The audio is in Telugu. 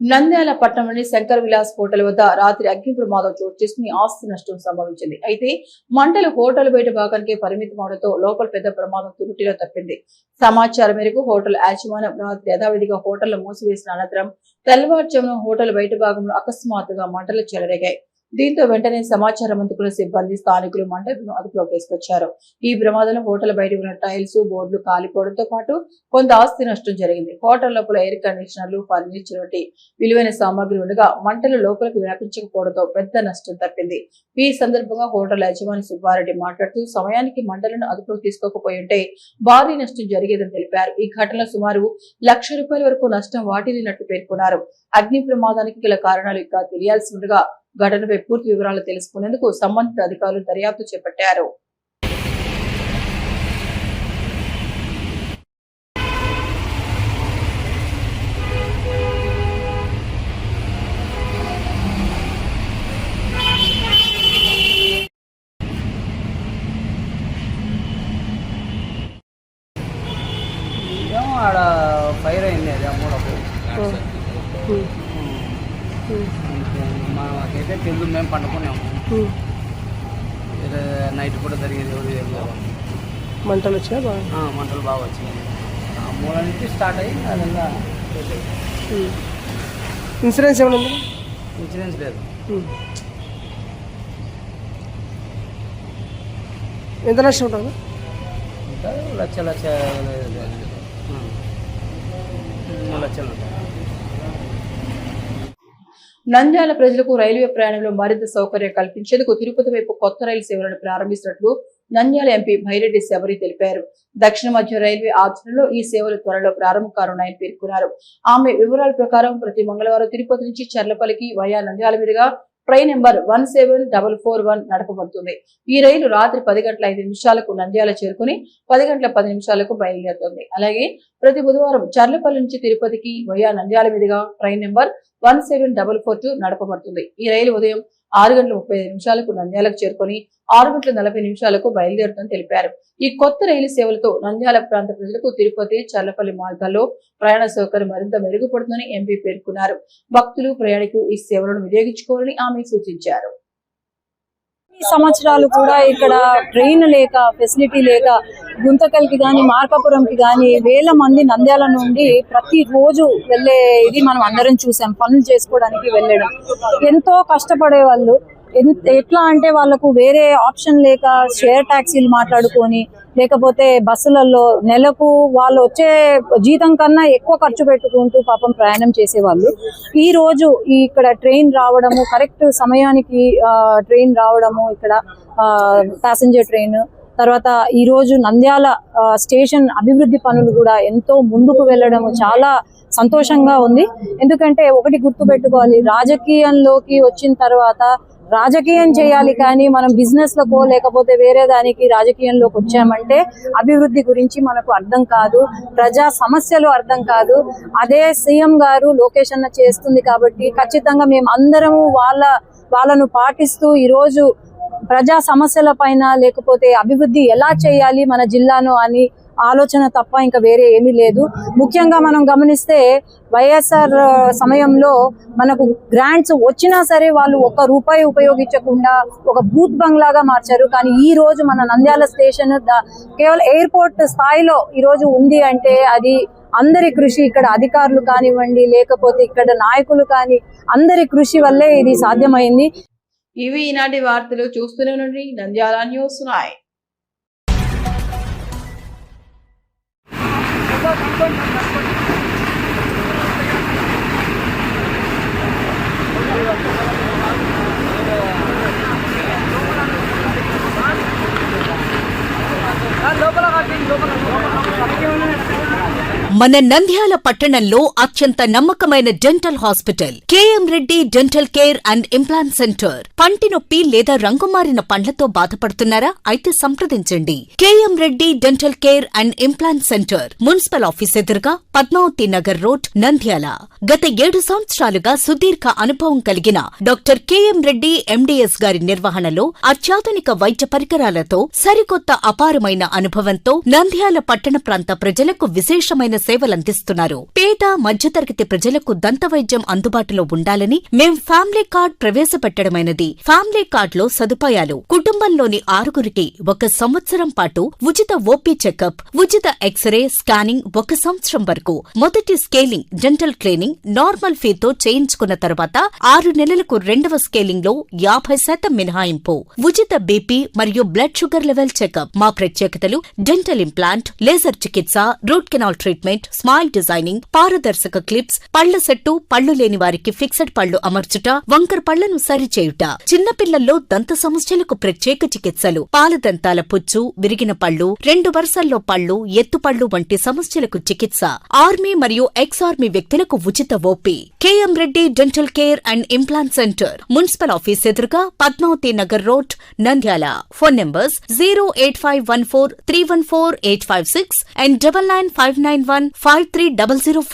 నంద్యాల పట్టణంలోని శంకర్ విలాస్ హోటల్ వద్ద రాత్రి అగ్ని ప్రమాదం చోటు చేసుకుని ఆస్తి నష్టం సంభవించింది. అయితే మంటలు హోటల్ బయట భాగానికి పరిమితం అవడంతో లోపల పెద్ద ప్రమాదం తురుటిలో తప్పింది. సమాచారం మేరకు హోటల్ యాజమాన్యం రాత్రి యథావిధిగా హోటల్ మూసివేసిన అనంతరం తెల్లవారుజామున హోటల్ బయట భాగంలో అకస్మాత్తుగా మంటలు చెలరేగాయి. దీంతో వెంటనే సమాచారం అందుకున్న సిబ్బంది స్థానికులు మంటలను అదుపులోకి తీసుకొచ్చారు. ఈ ప్రమాదంలో హోటల్ బయట ఉన్న టైల్స్ బోర్డులు కాలిపోవడంతో పాటు కొంత ఆస్తి నష్టం జరిగింది. హోటల్ లోపల ఎయిర్ కండిషనర్లు ఫర్నిచర్ వంటి విలువైన సామాగ్రి ఉండగా మంటలు లోపలికి వ్యాపించకపోవడంతో పెద్ద నష్టం తప్పింది. ఈ సందర్భంగా హోటల్ యజమాని సుబ్బారెడ్డి మాట్లాడుతూ సమయానికి మంటలను అదుపులోకి తీసుకోకపోయి ఉంటే భారీ నష్టం జరిగేదని తెలిపారు. ఈ ఘటనలో సుమారు ₹1,00,000 వరకు నష్టం వాటిల్లినట్టు పేర్కొన్నారు. అగ్ని ప్రమాదానికి గల కారణాలు ఇంకా తెలియాల్సి ఉండగా ఘటనపై పూర్తి వివరాలు తెలుసుకునేందుకు సంబంధిత అధికారులు దర్యాప్తు చేపట్టారు. ఆడ ఫైర్ అయింది. అది అమ్మడకు మాకైతే తెలుగు మేము పండుకున్నాము. నైట్ కూడా జరిగేది ఎవరు మంటలు వచ్చినా మంటలు బాగా వచ్చినాయి. మూల నుంచి స్టార్ట్ అయ్యి అదల్లా ఇన్సూరెన్స్ ఏమైనా ఉంది? ఇన్సూరెన్స్ లేదు. ఎంత నష్టం ఉంటుంది? ఇంకా లక్షలు నంద్యాల ప్రజలకు రైల్వే ప్రయాణంలో మరింత సౌకర్యం కల్పించేందుకు తిరుపతి వైపు కొత్త రైలు సేవలను ప్రారంభిస్తున్నట్లు నంద్యాల ఎంపీ భైరెడ్డి శబరి తెలిపారు. దక్షిణ మధ్య రైల్వే ఆధ్వర్యంలో ఈ సేవలు త్వరలో ప్రారంభం కానున్నాయని పేర్కొన్నారు. ఆమె వివరాల ప్రకారం ప్రతి మంగళవారం తిరుపతి నుంచి చర్లపల్లికి వయా నంద్యాల మీదుగా ట్రైన్ నెంబర్ 17441 నడపబడుతుంది. ఈ రైలు రాత్రి 10:05 నంద్యాల చేరుకుని 10:10 బయలుదేరుతుంది. అలాగే ప్రతి బుధవారం చర్లపల్లి నుంచి తిరుపతికి వయా నంద్యాల మీదుగా ట్రైన్ నెంబర్ 17442 నడపబడుతుంది. ఈ రైలు ఉదయం 6:35 నంద్యాలకు చేరుకుని 6:40 బయలుదేరుతుందని తెలిపారు. ఈ కొత్త రైలు సేవలతో నంద్యాల ప్రాంత ప్రజలకు తిరుపతి చర్లపల్లి మార్గాల్లో ప్రయాణ సౌకర్యం మరింత మెరుగుపడుతుందని ఎంపీ పేర్కొన్నారు. భక్తులు ప్రయాణికులు ఈ సేవలను వినియోగించుకోవాలని ఆమె సూచించారు. ఈ సంవత్సరాలు కూడా ఇక్కడ ట్రైన్ లేక ఫెసిలిటీ లేక గుంతకల్కి గాని మార్కాపురంకి గాని వేల మంది నంద్యాల నుండి ప్రతి రోజు వెళ్లే ఇది మనం అందరం చూసాం. పనులు చేసుకోవడానికి వెళ్ళడం ఎంతో కష్టపడే వాళ్ళు. ఎట్లా అంటే వాళ్ళకు వేరే ఆప్షన్ లేక షేర్ టాక్సీలు మాట్లాడుకొని లేకపోతే బస్సులలో నెలకు వాళ్ళు వచ్చే జీతం కన్నా ఎక్కువ ఖర్చు పెట్టుకుంటూ పాపం ప్రయాణం చేసేవాళ్ళు. ఈ రోజు ఇక్కడ ట్రైన్ రావడము, కరెక్ట్ సమయానికి ట్రైన్ రావడము, ఇక్కడ ప్యాసింజర్ ట్రైన్ తర్వాత ఈ రోజు నంద్యాల స్టేషన్ అభివృద్ధి పనులు కూడా ఎంతో ముందుకు వెళ్ళడము చాలా సంతోషంగా ఉంది. ఎందుకంటే ఒకటి గుర్తుపెట్టుకోవాలి, రాజకీయంలోకి వచ్చిన తర్వాత రాజకీయం చేయాలి కానీ మనం బిజినెస్ లకో లేకపోతే వేరే దానికి రాజకీయంలోకి వచ్చామంటే అభివృద్ధి గురించి మనకు అర్థం కాదు, ప్రజా సమస్యలు అర్థం కాదు. అదే సీఎం గారు లోకేష్ అన్న చేస్తుంది కాబట్టి ఖచ్చితంగా మేము అందరము వాళ్ళను పాటిస్తూ ఈరోజు ప్రజా సమస్యల పైన లేకపోతే అభివృద్ధి ఎలా చేయాలి మన జిల్లాను అని ఆలోచన తప్ప ఇంకా వేరే ఏమీ లేదు. ముఖ్యంగా మనం గమనిస్తే వైఎస్ఆర్ సమయంలో మనకు గ్రాంట్స్ వచ్చినా సరే వాళ్ళు ₹1 ఉపయోగించకుండా ఒక బూత్ బంగ్లాగా మార్చారు. కానీ ఈ రోజు మన నంద్యాల స్టేషన్ కేవలం ఎయిర్పోర్ట్ స్థాయిలో ఈ రోజు ఉంది అంటే అది అందరి కృషి, ఇక్కడ అధికారులు కానివ్వండి లేకపోతే ఇక్కడ నాయకులు కానీ అందరి కృషి వల్లే ఇది సాధ్యమైంది. ఇవి ఈనాటి వార్తలు. చూస్తూనే ఉండండి నంద్యాల న్యూస్ 9. మన నంద్యాల పట్టణంలో అత్యంత నమ్మకమైన dental hospital KM Reddy dental care and implant center. పంటి నొప్పి లేదా రంగుమారిన పండ్లతో బాధపడుతున్నారా? అయితే సంప్రదించండి. KM Reddy dental care and implant centre, municipal office ఎదురుగా, పద్మావతి నగర్ రోడ్, నంద్యాల. గత 7 సంవత్సరాలుగా సుదీర్ఘ అనుభవం కలిగిన డాక్టర్ కేఎం రెడ్డి ఎండిఎస్ గారి నిర్వహణలో అత్యాధునిక వైద్య పరికరాలతో సరికొత్త అపారమైన అనుభవంతో నంద్యాల పట్టణ ప్రాంత ప్రజలకు విశేషమైన సేవలందిస్తున్నారు. పేద మధ్యతరగతి ప్రజలకు దంతవైద్యం అందుబాటులో ఉండాలని మేం ఫ్యామిలీ కార్డ్ ప్రవేశపెట్టడమైనది. ఫ్యామిలీ కార్డులో సదుపాయాలు: కుటుంబంలోని 6గురికి 1 సంవత్సరం పాటు ఉచిత ఓపీ చెకప్, ఉచిత ఎక్స్రే స్కానింగ్ 1 సంవత్సరం వరకు, మొదటి స్కేలింగ్ డెంటల్ క్లీనింగ్ నార్మల్ ఫీతో చేయించుకున్న తర్వాత 6 నెలలకు 2వ స్కేలింగ్ లో 50% మినహాయింపు, ఉచిత బీపీ మరియు బ్లడ్ షుగర్ లెవెల్ చెకప్. మా ప్రత్యేకతలు: డెంటల్ ఇంప్లాంట్, లేజర్ చికిత్స, root canal treatment, smile designing, పారదర్శక క్లిప్స్, పళ్ల సెట్టు, పళ్లు లేని వారికి ఫిక్స్డ్ పళ్లు అమర్చుట, వంకర పళ్లను సరిచేయుట, చిన్నపిల్లల్లో దంత సమస్యలకు ప్రత్యేక చికిత్సలు, పాలదంతాల పుచ్చు, విరిగిన పళ్లు, 2 వరుసల్లో పళ్లు, ఎత్తుపళ్లు వంటి సమస్యలకు చికిత్స, ఆర్మీ మరియు ఎక్స్ ఆర్మీ వ్యక్తులకు ఉచిత OP. KM Reddy dental care and implant centre, municipal office ఎదురుగా, Padmavathi Nagar road, Nandyal. Phone numbers 08514314856 and 9959153005.